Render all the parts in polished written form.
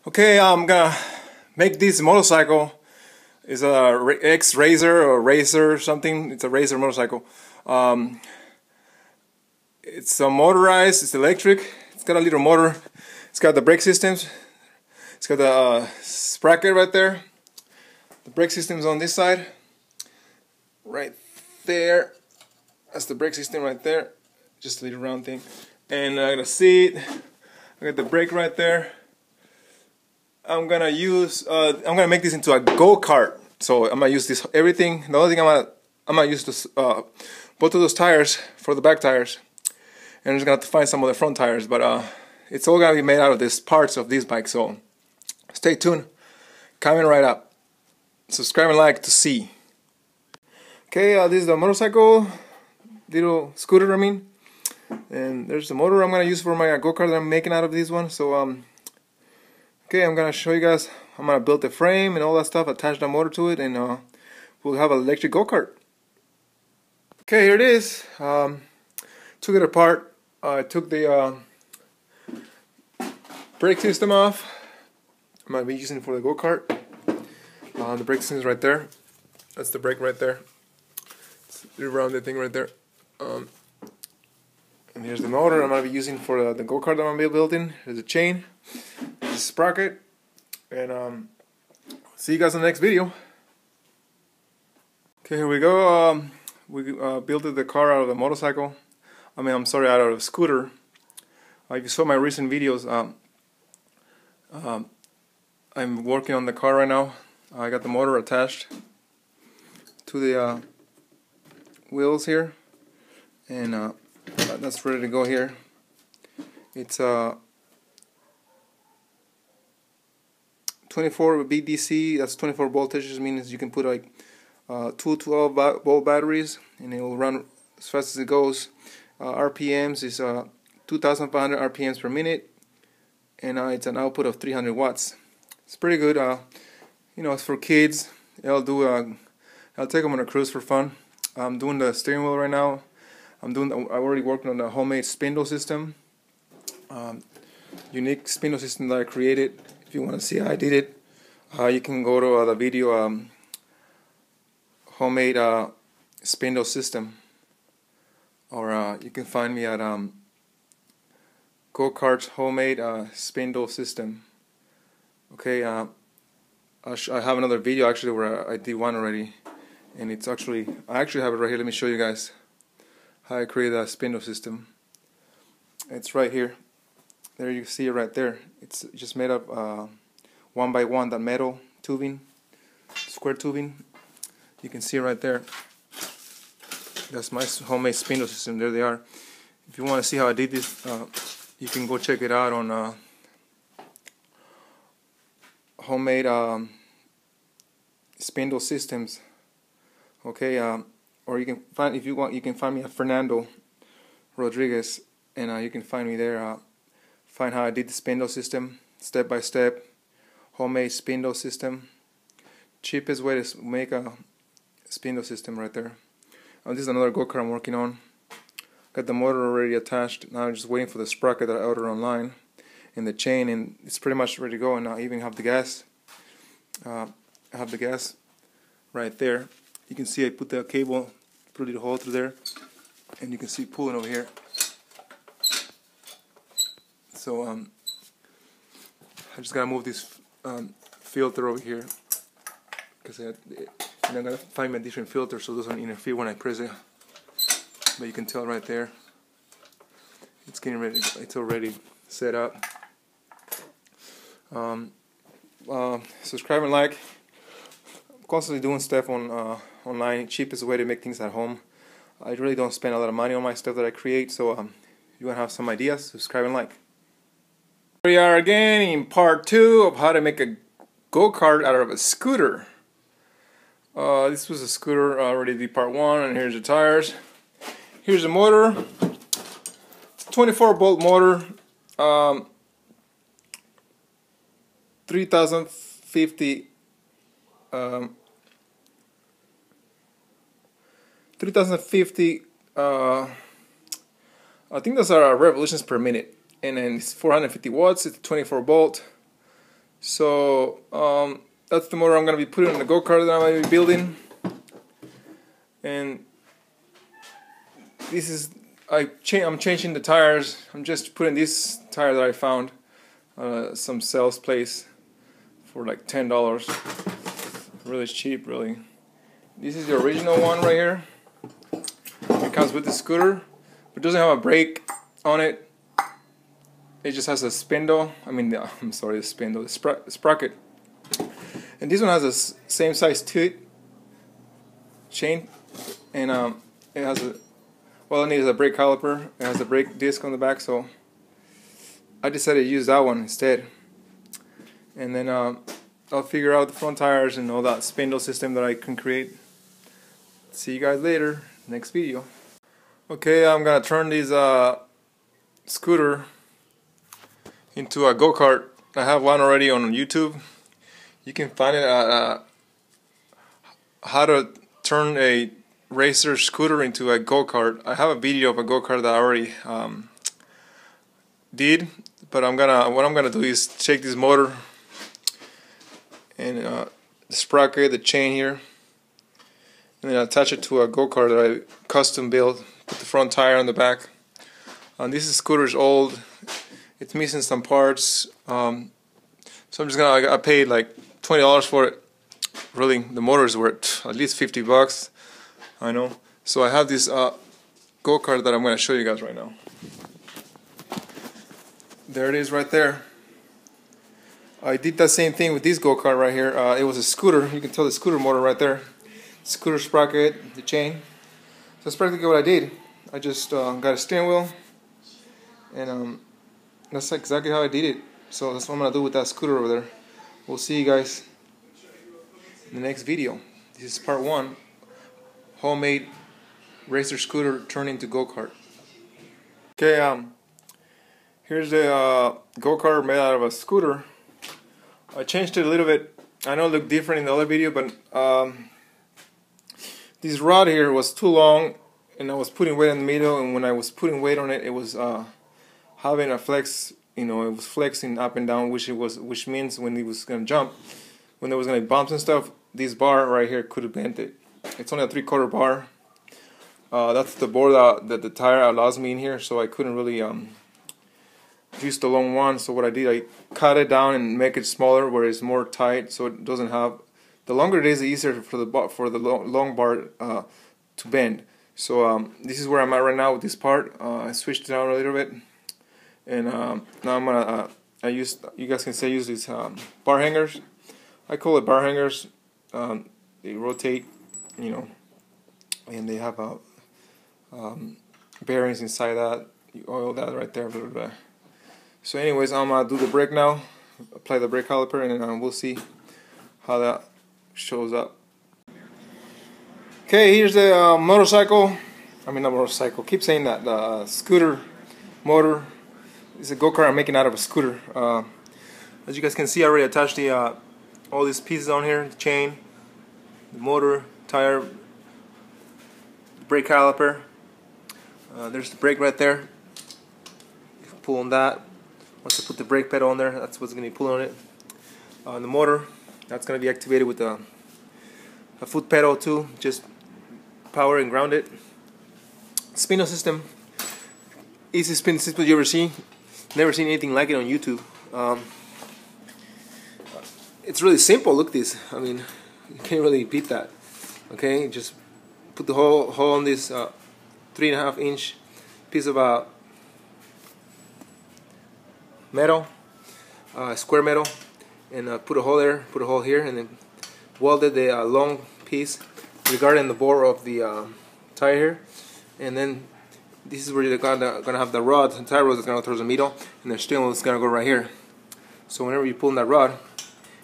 Okay, I'm gonna make this motorcycle. It's a X-Razor or Racer or something. It's a Racer motorcycle. It's motorized. It's electric. It's got a little motor. It's got the brake systems. It's got the sprocket right there. The brake system's on this side. Right there. That's the brake system right there. Just a little round thing. And I got a seat. I got the brake right there. I'm gonna make this into a go-kart. So I'm gonna use this everything. The only thing I'm gonna use this both of those tires for the back tires, and I'm just gonna have to find some of the front tires. But it's all gonna be made out of these parts of this bike. So stay tuned. Coming right up. Subscribe and like to see. Okay, this is the motorcycle, little scooter. I mean, and there's the motor I'm gonna use for my go-kart that I'm making out of this one. So okay, I'm gonna show you guys. I'm gonna build the frame and all that stuff, attach the motor to it, and we'll have an electric go-kart. Okay, here it is. Took it apart. I took the brake system off. I'm gonna be using it for the go-kart. The brake system is right there. That's the brake right there. It's the rounded thing right there. And here's the motor I'm gonna be using for the go-kart that I'm gonna be building. There's a chain. Sprocket, and see you guys in the next video. Okay, here we go. We built the car out of the motorcycle. I'm sorry, out of a scooter. If you saw my recent videos, I'm working on the car right now. I got the motor attached to the wheels here, and that's ready to go here. It's 24 VDC, that's 24 voltages, means you can put like two 12-volt batteries and it will run as fast as it goes. RPMs is 2,500 RPMs per minute, and it's an output of 300 watts. It's pretty good. You know, it's for kids. I'll take them on a cruise for fun. I'm doing the steering wheel right now. I'm already working on the homemade spindle system. Unique spindle system that I created. If you want to see how I did it, you can go to the video homemade spindle system, or you can find me at go-kart homemade spindle system. Okay, I have another video actually where I did one already, and I actually have it right here. Let me show you guys how I created a spindle system. It's right here. There, you see it right there. It's just made up 1x1, that metal tubing, square tubing. You can see it right there. That's my homemade spindle system. There they are. If you want to see how I did this, you can go check it out on homemade spindle systems. Okay, or you can find, if you want, you can find me at Fernando Rodriguez, and you can find me there. Find how I did the spindle system, step by step, homemade spindle system. Cheapest way to make a spindle system right there. This is another go-kart I'm working on. Got the motor already attached. Now I'm just waiting for the sprocket that I ordered online and the chain, and it's pretty much ready to go. And I even have the gas. I have the gas right there. You can see I put the cable, put a little hole through there, and you can see pulling over here. So I just gotta move this filter over here, because I'm gonna find a different filter so it doesn't interfere when I press it. But you can tell right there, it's getting ready. It's already set up. Subscribe and like. I'm constantly doing stuff on online. Cheapest way to make things at home. I really don't spend a lot of money on my stuff that I create. So you wanna have some ideas? Subscribe and like. Here we are again in part 2 of how to make a go-kart out of a scooter. This was a scooter, I already did part 1, and here's the tires. Here's the motor. It's a 24-volt motor. 3050 I think those are revolutions per minute. And then it's 450 watts, it's 24 volt. So that's the motor I'm going to be putting on the go-kart that I'm going to be building. And this is, I'm changing the tires. I'm just putting this tire that I found some sales place for like $10. Really cheap, really. This is the original one right here. It comes with the scooter, but it doesn't have a brake on it. It just has a spindle. The spindle, the sprocket. And this one has a same size chain, and it has it needs a brake caliper. It has a brake disc on the back, so I decided to use that one instead. And then I'll figure out the front tires and all that spindle system that I can create. See you guys later, next video. Okay, I'm gonna turn this scooter into a go-kart. I have one already on YouTube. You can find it at how to turn a racer scooter into a go-kart. I have a video of a go-kart that I already did, but what I'm gonna do is take this motor and the sprocket, the chain here, and then attach it to a go-kart that I custom built. Put the front tire on the back. This scooter is old. It's missing some parts. So I'm just gonna. I paid like $20 for it. Really, the motor is worth at least $50. I know. So I have this go-kart that I'm gonna show you guys right now. There it is, right there. I did that same thing with this go-kart right here. It was a scooter. You can tell the scooter motor right there. Scooter sprocket, the chain. So that's practically what I did. I just got a steering wheel, and that's exactly how I did it. So that's what I'm gonna do with that scooter over there. We'll see you guys in the next video. This is part 1. Homemade racer scooter turned into go-kart. Okay, here's the go-kart made out of a scooter. I changed it a little bit. I know it looked different in the other video, but this rod here was too long, and I was putting weight in the middle, and when I was putting weight on it, it was having a flex. It was flexing up and down, which means when it was gonna jump, when there was gonna be bumps and stuff, this bar right here could have bent it. It's only a 3/4 bar. That's the board that the tire allows me in here, so I couldn't really use the long one. So what I did, I cut it down and make it smaller where it's more tight, so it doesn't have. The longer it is, the easier for the long bar to bend. So this is where I'm at right now with this part. I switched it out a little bit, and now I'm gonna you guys can say use these bar hangers. I call it bar hangers. They rotate, and they have bearings inside that. You oil that right there. Blah, blah, blah. So anyways, I'm gonna do the brake now. Apply the brake caliper, and then we'll see how that shows up. Okay, here's the motorcycle. Not motorcycle. Keep saying that. The scooter motor. It's a go-kart I'm making out of a scooter. As you guys can see, I already attached the all these pieces on here: the chain, the motor, tire, brake caliper. There's the brake right there. Pull on that. Once I put the brake pedal on there, that's what's going to be pulling on it. The motor, that's going to be activated with a foot pedal too. Just power and ground it. Spindle system, easiest spindle system you ever seen. Never seen anything like it on YouTube. It's really simple. Look at this. You can't really beat that. Okay, just put the hole on this 3.5 inch piece of metal, square metal, and put a hole there, put a hole here, and then welded the long piece regarding the bore of the tire here. And then this is where you're gonna have the rod, the tire rod is gonna go towards the middle, and the steering wheel is gonna go right here. So whenever you pull on that rod,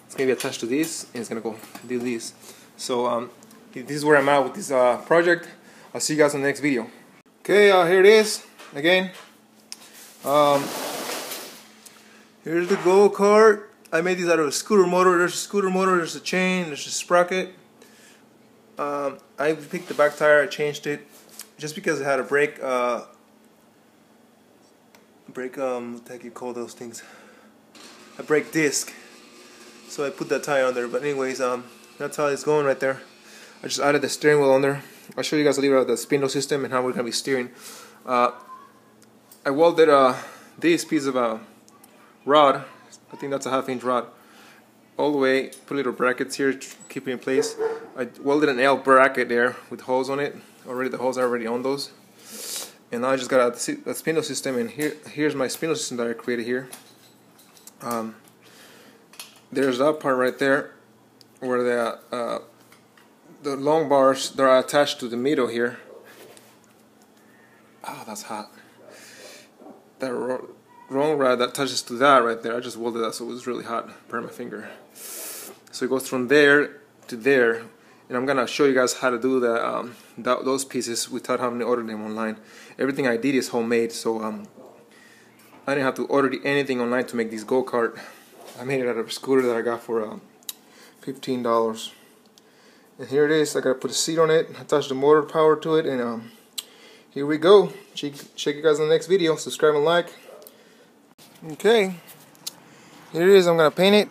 it's gonna be attached to this, and it's gonna go do this. So this is where I'm at with this project. I'll see you guys in the next video. Okay, here it is again. Here's the go-kart. I made these out of a scooter motor. There's a scooter motor, there's a chain, there's a sprocket. I picked the back tire, I changed it just because it had a brake, what the heck you call those things? A brake disc. so I put that tire on there. But anyways, that's how it's going right there. I just added the steering wheel on there. I'll show you guys a little bit of the spindle system and how we're gonna be steering. I welded this piece of rod. I think that's a 1/2 inch rod. All the way, put little brackets here to keep it in place. I welded an L bracket there with holes on it. Already the holes are already on those. And now I just got a spindle system, and here's my spindle system that I created here. There's that part right there where the long bars, they're attached to the middle here. Oh, that's hot. That wrong rod that touches to that right there, I just welded that so it was really hot. Burned my finger. So it goes from there to there, and I'm gonna show you guys how to do those pieces without having to order them online. Everything I did is homemade, so I didn't have to order anything online to make this go-kart. I made it out of a scooter that I got for $15. And here it is. I gotta put a seat on it, attach the motor power to it, and here we go. Check you guys in the next video. Subscribe and like. Okay, here it is. I'm gonna paint it.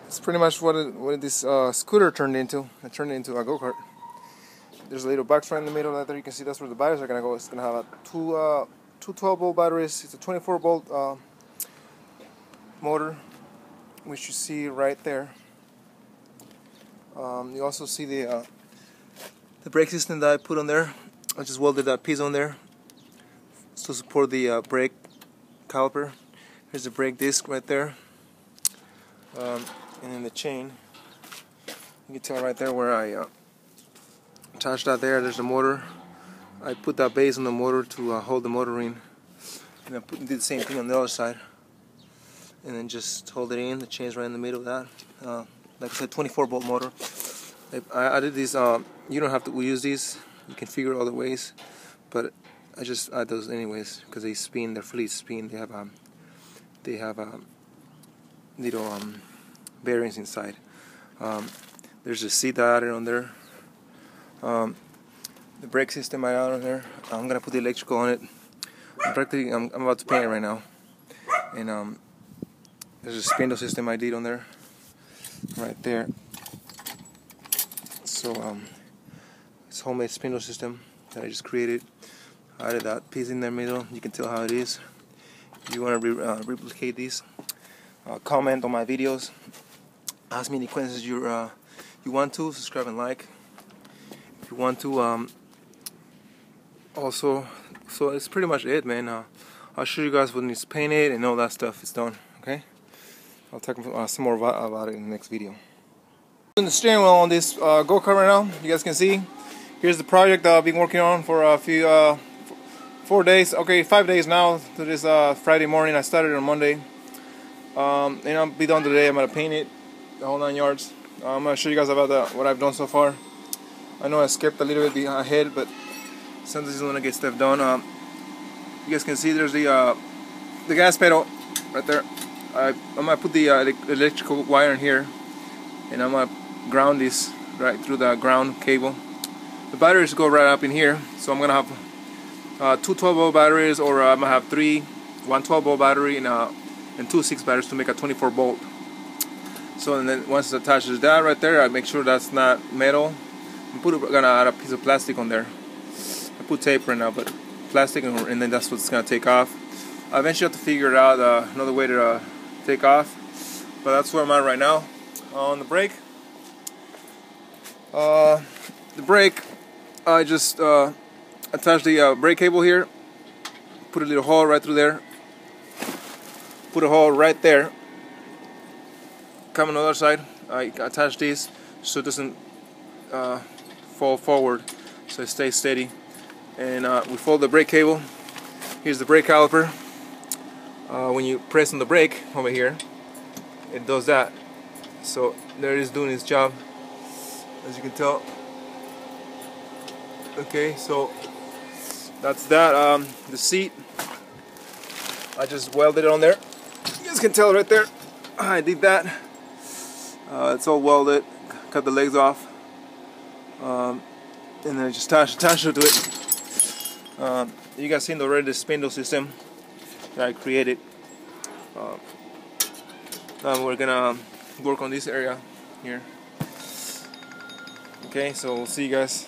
It's pretty much what this scooter turned into. I turned it into a go-kart. There's a little box right in the middle right there. You can see that's where the batteries are gonna go. It's gonna have two 12-volt batteries. It's a 24-volt motor, which you see right there. You also see the brake system that I put on there. I just welded that piece on there to support the brake caliper. Here's the brake disc right there, and then the chain. You can tell right there where I attached that there. There's the motor. I put that base on the motor to hold the motor in, and I did the same thing on the other side, and then just hold it in. The chain's right in the middle of that. Like I said, 24-volt motor. I added these. You don't have to use these. You can figure other ways, but I just add those anyways because they spin. They're fully spin. They have little bearings inside. There's a seat that I added on there. The brake system I added on there. I'm gonna put the electrical on it. I'm about to paint it right now. And there's a spindle system I did on there, right there. So it's a homemade spindle system that I just created. I added that piece in the middle. You can tell how it is. If you want to replicate these, comment on my videos. Ask me any questions you want to. Subscribe and like. If you want to, also. So it's pretty much it, man. I'll show you guys when it's painted and all that stuff is done. Okay. I'll talk some more about it in the next video. In the steering wheel on this go-kart right now, you guys can see. Here's the project that I've been working on for a few 4 days. Okay, 5 days now. To this Friday morning. I started on Monday, and I'll be done today. I'm gonna paint it, the whole 9 yards. I'm gonna show you guys about what I've done so far. I know I skipped a little bit ahead, but sometimes you want to get stuff done. You guys can see there's the gas pedal right there. I'm gonna put the electrical wire in here, and I'm gonna ground this right through the ground cable. The batteries go right up in here, so I'm gonna have two 12-volt batteries, or I'm gonna have one 12-volt battery and two 6 batteries to make a 24-volt. So and then once it attaches that right there, I make sure that's not metal. I'm gonna add a piece of plastic on there. I put tape right now, but plastic, and then that's what's gonna take off. I eventually have to figure out another way to take off, but that's where I'm at right now. On the brake, I just attached the brake cable here, put a little hole right through there, put a hole right there. Come on the other side, I attach this so it doesn't fall forward, so it stays steady. And we fold the brake cable. Here's the brake caliper. When you press on the brake over here, it does that. So there it is doing its job, as you can tell. Okay, so that's that. The seat, I just welded it on there. You guys can tell right there. I did that. It's all welded. Cut the legs off, and then just attach it to it. You guys seen already the spindle system that I created. Now we're gonna work on this area here. Okay, so we'll see you guys.